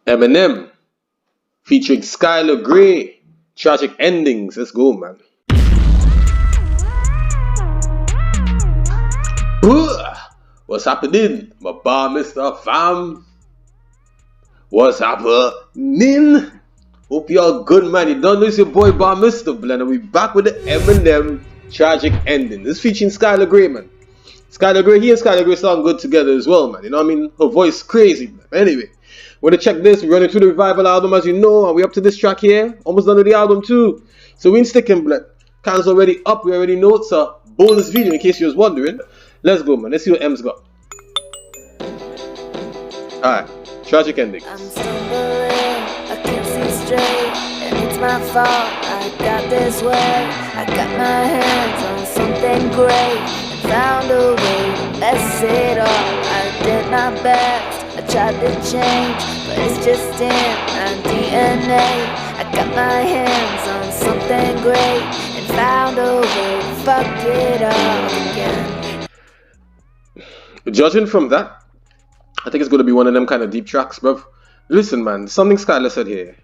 Eminem featuring Skylar Grey. Tragic endings. Let's go, man. What's happening? My bar, Mr. Fam. What's happening? Hope y'all good, man. You don't know it's your boy Bar Mr. Blender. We back with the Eminem Tragic Ending. This featuring Skylar Grey, man. Skylar Grey, he and Skylar Grey sound good together as well, man. You know what I mean? Her voice crazy, man. Anyway, we're gonna check this. We're running through the Revival album, as you know, and we're up to this track here. Almost done with the album too. So we ain't sticking, blood. Cans already up. We already know it's a bonus video in case you was wondering. Let's go, man. Let's see what M's got. Alright, Tragic Ending. I'm stumbling, I can't see straight, and it's my fault. I got this way. I got my hands on something great. Found a way to mess it up. I did my best, I tried to change, but it's just in my DNA. I got my hands on something great and found a way to fuck it up again. Judging from that, I think it's going to be one of them kind of deep tracks, bruv. Listen, man, something Skylar said here.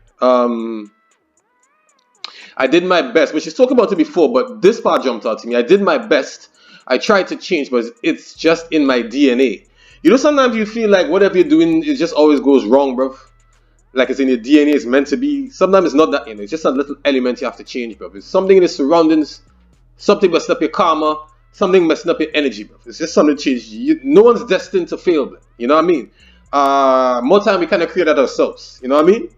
I did my best, which she's talking about it before, but this part jumped out to me. I did my best. I tried to change, but it's just in my DNA. You know, sometimes you feel like whatever you're doing, it just always goes wrong, bruv. Like it's in your DNA, it's meant to be. Sometimes it's not that, you know, it's just a little element you have to change, bruv. It's something in the surroundings, something messing up your karma, something messing up your energy, bruv. It's just something to change. No one's destined to fail, bruv. You know what I mean? More time we kind of create that ourselves. You know what I mean?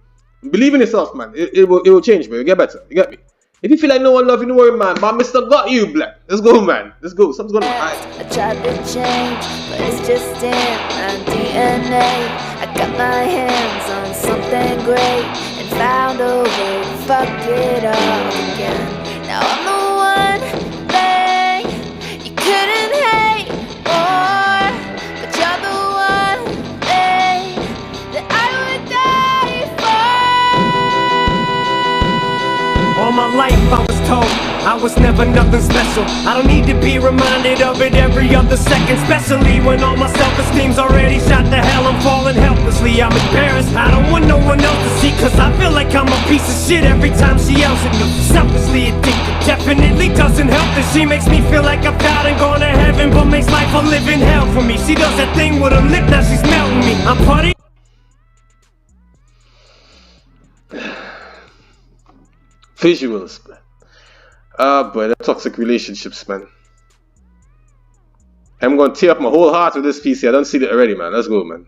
Believe in yourself, man. It will change, bro. You get better. You get me? If you feel like no one love you, don't worry, man. My Mr. got you, black. Let's go, man. Let's go. Something's gonna happen. I tried to change, but it's just in my DNA. I got my hands on something great and found a way to fuck it up again. Now I'm the one thing you couldn't hate more, but you're the one thing that I would die for. All my life I was told I was never nothing special. I don't need to be reminded of it every other second, especially when all my self-esteem's already shot to hell. I'm falling helplessly, I'm embarrassed. I don't want no one else to see, cause I feel like I'm a piece of shit every time she yells at me. Selfishly addicted, definitely doesn't help that she makes me feel like I've died and gone to heaven, but makes life a living hell for me. She does that thing with her lip, now she's melting me. I'm putty. Visuals, man. But the toxic relationships, man. I'm gonna tear up my whole heart with this piece here. I don't see it already, man. Let's go, man.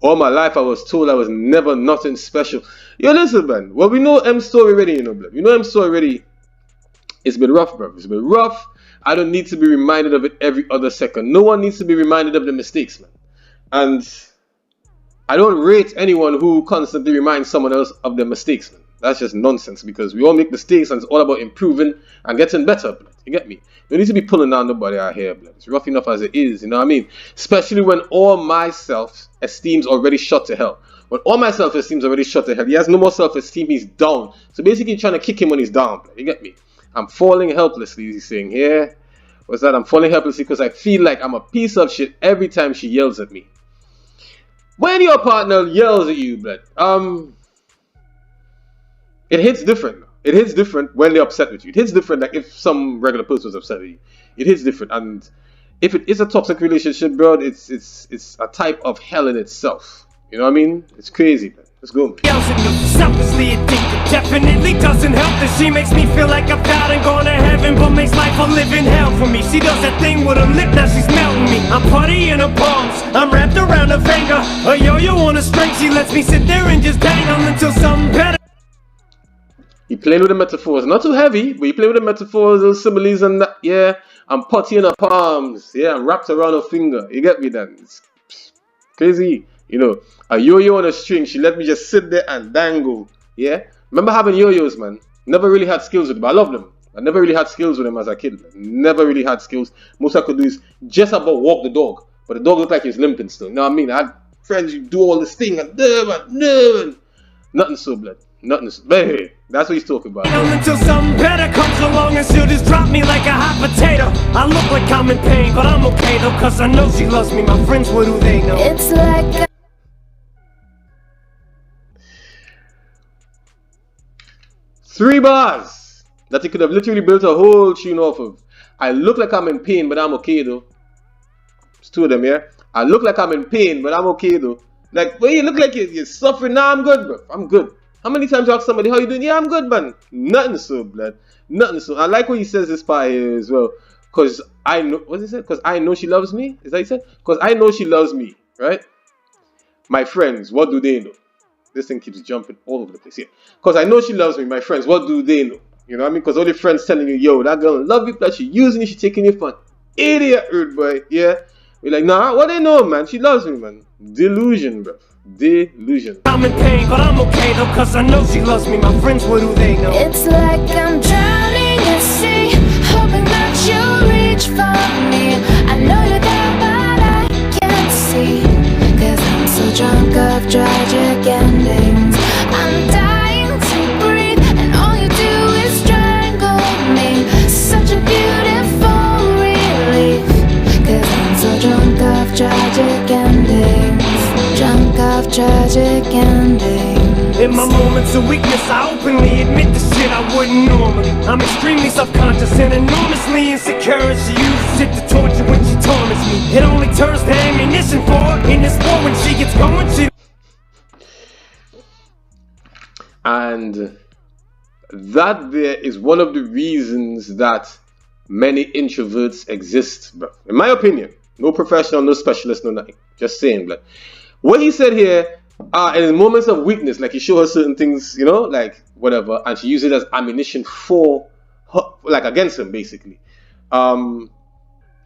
All my life I was told I was never nothing special. Yo, listen, man. Well, we know M's story already, you know, blood. You know M's story already. It's been rough, bro. It's been rough. I don't need to be reminded of it every other second. No one needs to be reminded of the mistakes, man. And I don't rate anyone who constantly reminds someone else of their mistakes, man. That's just nonsense, because we all make mistakes and it's all about improving and getting better, blood. You get me? You need to be pulling down nobody out here, blood. It's rough enough as it is, you know what I mean? Especially when all my self-esteem's already shot to hell. When all my self-esteem's already shot to hell, he has no more self-esteem, he's down. So basically you're trying to kick him when he's down, blood. You get me? I'm falling helplessly, he's saying here. What's that? I'm falling helplessly because I feel like I'm a piece of shit every time she yells at me. When your partner yells at you, blood, it hits different. It hits different when they're upset with you. It hits different like if some regular person was upset with you. It hits different. And if it is a toxic relationship, bro, it's a type of hell in itself. You know what I mean? It's crazy, man. Let's go. Selfishly addicted, definitely doesn't help that she makes me feel like I've died and gone to heaven, but makes life a living hell for me. She does that thing with her lip, now she's melting me. I'm putty in her palms, I'm wrapped around her finger. A yo-yo on a string, she lets me sit there and just dangle until something better. He playing with the metaphors, not too heavy, but he playing with the metaphors, little similes and that. Yeah, I'm putty in her palms. Yeah, I'm wrapped around her finger. You get me then? It's crazy. You know, a yo-yo on a string, she let me just sit there and dangle. Yeah, remember having yo-yos, man. Never really had skills with them. I love them. I never really had skills with them as a kid. Never really had skills. Most I could do is just about walk the dog, but the dog looked like he's limping still. You know what I mean? I had friends who do all this thing and no, nothing so blood. Nothing. But hey, that's what he's talking about. Until something better comes along and she'll just drop me like a hot potato. I look like I'm in pain, but I'm okay though, cause I know she loves me. My friends, what do they know? It's like 3 bars that he could have literally built a whole tune off of. I look like I'm in pain, but I'm okay though. It's 2 of them, yeah? I look like I'm in pain, but I'm okay though. Like, well, you look like you're suffering. Nah, I'm good, bro. I'm good. How many times you ask somebody, how you doing? Yeah, I'm good, man. Nothing so, blood. Nothing so. I like what he says this part here as well. Because I know, what's he said? Because I know she loves me? Is that what he said? Because I know she loves me, right? My friends, what do they know? This thing keeps jumping all over the place here. Because I know she loves me. My friends, what do they know? You know what I mean? Because all your friends telling you, yo, that girl love you, but she using you, she taking you for an idiot, rude boy. Yeah? We're like, nah, what they know, man? She loves me, man. Delusion, bro. Delusion. I'm in pain, but I'm okay though, cause I know she loves me. My friends, what do they know? It's like I'm drowning at sea, hoping that you'll reach for me. I know you're there, but I can't see, cause I'm so drunk of tragic endings. I'm dying to breathe, and all you do is strangle me. Such a beautiful relief, cause I'm so drunk of tragic endings. Drunk of tragic endings. In my moments of weakness, I openly admit the shit I wouldn't normally. I'm extremely self-conscious and enormously insecure, and she uses it to torture when she torments me. It only turns to ammunition for her in this war when she gets going. She And that there is one of the reasons that many introverts exist, bro. In my opinion, no professional, no specialist, no nothing. Just saying, blood. What he said here, in moments of weakness, like he showed her certain things, you know, like whatever, and she used it as ammunition for her, like against him, basically. In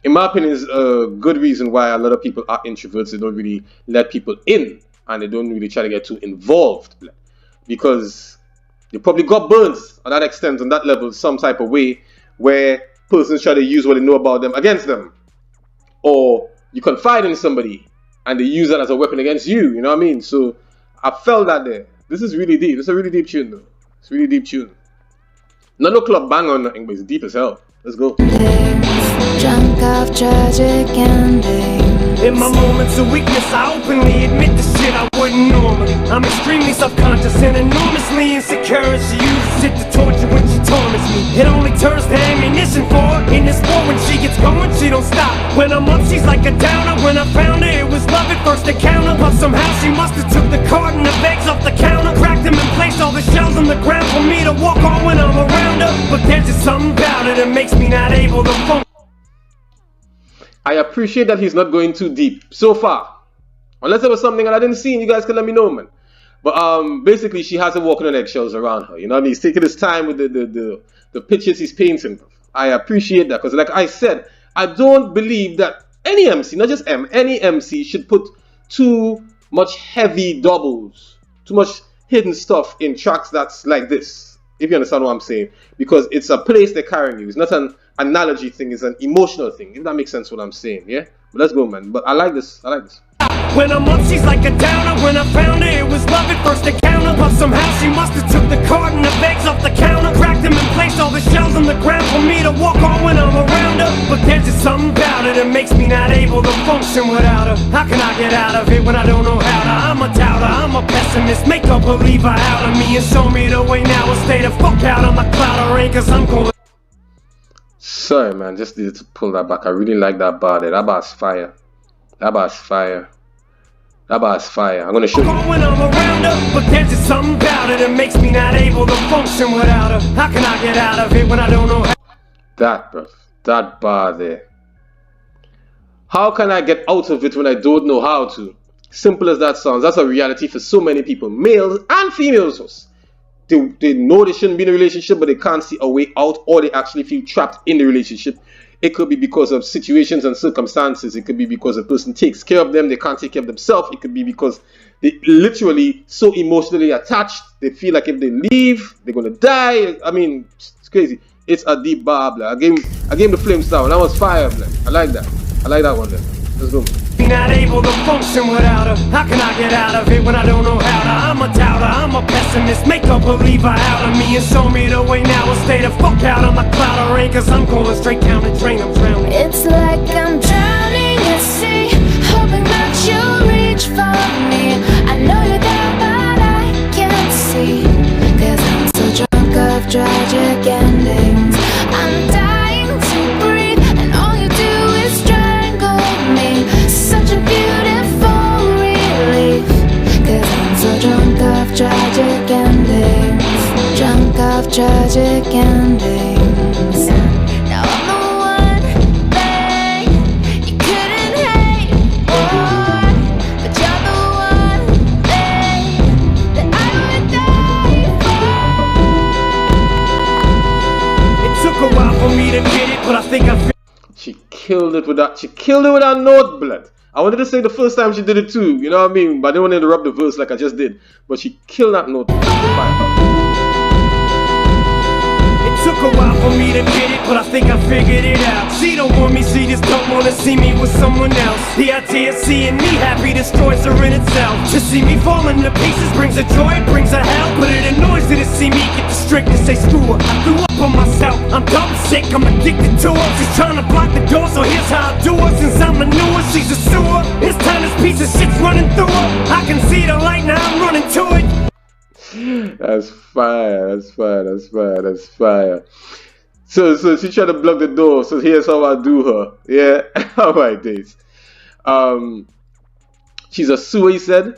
my opinion, is a good reason why a lot of people are introverts. They don't really let people in, and they don't really try to get too involved, blood. Because they probably got burned on that extent, on that level, some type of way, where persons try to use what they know about them against them. Or you confide in somebody, and they use that as a weapon against you, you know what I mean? So, I felt that there. This is really deep. This is a really deep tune, though. It's a really deep tune. Not no club bang on nothing, but it's deep as hell. Let's go. Drunk of tragic endings. in my moments of weakness, I openly admit the shit I wouldn't normally. I'm extremely self-conscious and enormously insecure, and she uses it to torture when she torments me. It only turns to ammunition for her in this war. When she gets going, she don't stop. When I'm up, she's like a downer. When I found her, it was love at first encounter, but somehow she must have took the carton of eggs off the counter, cracked them and placed all the shells on the ground for me to walk on when I'm around her. But there's just something about her that makes me not able to function. I appreciate that he's not going too deep so far. Unless there was something that I didn't see, and you guys can let me know, man. But basically, she has her walking on eggshells around her. You know what I mean? He's taking his time with the pictures he's painting. I appreciate that, because like I said, I don't believe that any MC, not just any MC should put too much heavy doubles, too much hidden stuff in tracks that's like this. If you understand what I'm saying. Because it's a place they're carrying you. It's not an analogy thing, it's an emotional thing. If that makes sense what I'm saying, yeah? But let's go, man. But I like this. I like this. When I'm up, she's like a downer. When I found her, it was love at first encounter, but somehow she must have took the carton of eggs off the counter, cracked them and placed all the shells on the ground for me to walk on when I'm around her. But there's just something about her that makes me not able to function without her. How can I get out of it when I don't know how to? I'm a doubter, I'm a pessimist, make a believer out of me and show me the way now, and stay the fuck out of my cloud of rain, cause I'm going. Sorry, man. Just needed to pull that back. I really like that bar there. That bar's fire. That bar's fire. That bar's fire. I'm gonna show you. When I'm around her, but there's just something about her that makes me not able to function without her. How can I get out of it when I don't know how? That, bro. That bar there. How can I get out of it when I don't know how to? Simple as that sounds. That's a reality for so many people, males and females. They know they shouldn't be in a relationship, but they can't see a way out, or they actually feel trapped in the relationship. It could be because of situations and circumstances. It could be because a person takes care of them, they can't take care of themselves. It could be because they literally so emotionally attached. They feel like if they leave, they're gonna die. I mean, it's crazy. It's a deep bar, blah. I gave him the flame sound. That was fire, blah. I like that. I like that one there. Let's go. Not able to function without her. How can I get out of it when I don't know how to? I'm a doubter, I'm a pessimist, make a believer out of me and show me the way now, and stay the fuck out of my cloud of rain, cause I'm going straight down the drain, I'm drowning. It's like I'm drowning at sea, hoping that you'll reach for me. I know you're there, but I can't see, cause I'm so drunk of tragic endings. Now I'm the one thing you couldn't hate more, but you're the one thing that I would die for. It took a while for me to get it, but I think I figured. She killed it with that. She killed it with that note, blood. I wanted to say the first time she did it too, you know what I mean? But I didn't want to interrupt the verse like I just did. But she killed that note. It took a while for me to get it, but I think I figured it out. She don't want me, she just don't wanna see me with someone else. The idea of seeing me happy destroys her in itself. To see me falling to pieces brings her joy, it brings her hell. But it annoys her to see me get the strength to say screw her. I threw up on myself, I'm dumb sick, I'm addicted to her. She's trying to block the door, so here's how I do her. Since I'm a newer, she's a sewer. This time this piece of shit's running through her. I can see the light, now I'm running to it. That's fire, that's fire, that's fire, that's fire. So she tried to block the door, so here's how I do her. Yeah, alright days. She's a sewer, he said.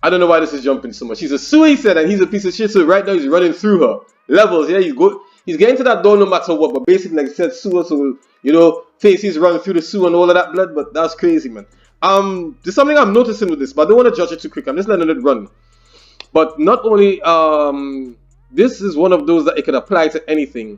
I don't know why this is jumping so much. She's a sewer, he said, and he's a piece of shit, so right now he's running through her. Levels, yeah, he's getting to that door no matter what, but basically like I said, sewer, so you know, faces running through the sewer and all of that blood, but that's crazy, man. There's something I'm noticing with this, but I don't want to judge it too quick. I'm just letting it run. But not only, this is one of those that it could apply to anything.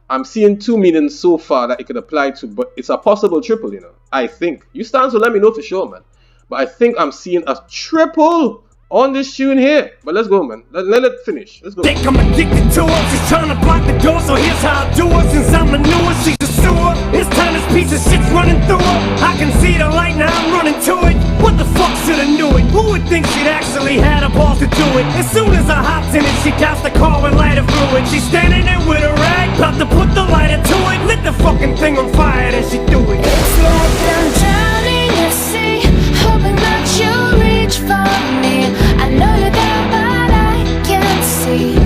I'm seeing two meanings so far that it could apply to, but it's a possible triple, you know. I think. You stand, so let me know for sure, man. But I think I'm seeing a triple on this tune here. But let's go, man. Let it finish. Let's go. Think I'm addicted to her. She's trying to block the door, so here's how I do her. Since I'm a newer, she's a sewer. This time this piece of shit's running through her. I can see the light, now I'm running to it. What the fuck should've knew it? Who would think she'd actually had a balls to do it? As soon as I hopped in it, she doused the car with lighter fluid. She's standing there with a rag, about to put the lighter to it. Lit the fucking thing on fire, then she threw it. It's like I'm drowning at sea, hoping that you'll reach for me. I know you're there, but I can't see,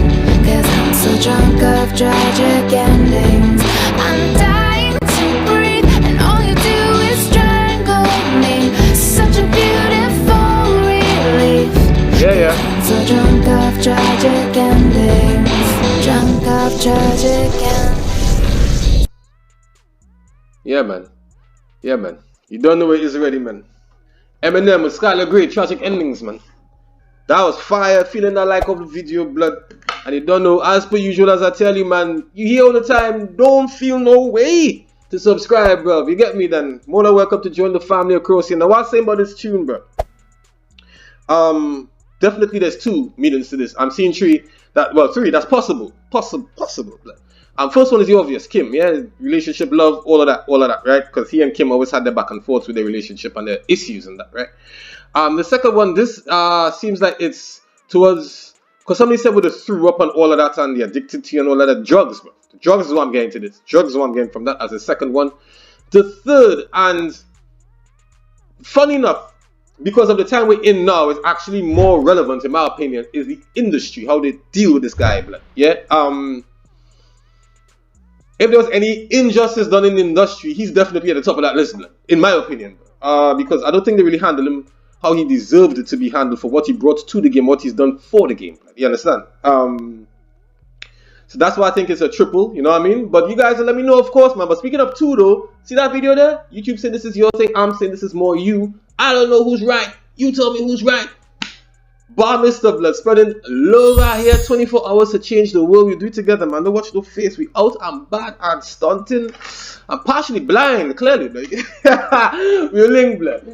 'cause I'm so drunk of tragic endings. I'm dying to breathe, and all you do is strangle me. Such a beautiful relief. Yeah. I'm so drunk of tragic endings. Drunk of tragic endings. Yeah, man. Yeah, man. You don't know where it is already, man. Eminem with Skylar Great, tragic endings, man. That was fire. Feeling that like of the video, blood. And you don't know, as per usual, as I tell you, man, you hear all the time, don't feel no way to subscribe, bro. If you get me, then more than welcome to join the family across here. Now, what's saying about this tune, bro? Definitely there's two meanings to this. I'm seeing three, that's possible. Possible, blood. First one is the obvious, Kim, yeah, relationship, love, all of that, right? Because he and Kim always had their back and forth with their relationship and their issues and that, right? The second one, this seems like it's towards, because somebody said with the threw up and all of that and the addicted to and all of that, drugs, bro. The drugs is what I'm getting to this. Drugs is what I'm getting from that as the second one. The third, and funny enough, because of the time we're in now, is actually more relevant, in my opinion, is the industry, how they deal with this guy, blood. Yeah, if there was any injustice done in the industry, he's definitely at the top of that list, blood, in my opinion. Because I don't think they really handled him how he deserved it to be handled for what he brought to the game, what he's done for the game. You understand? So that's why I think it's a triple, you know what I mean? But you guys let me know, of course, man. But speaking of two, though, see that video there? YouTube saying this is your thing, I'm saying this is more you. I don't know who's right. You tell me who's right. Bar Miztah, blood, spreading love out here, 24 hours to change the world. We do it together, man. Don't watch no face. We out and bad and stunting. I'm partially blind, clearly. We're link, blood.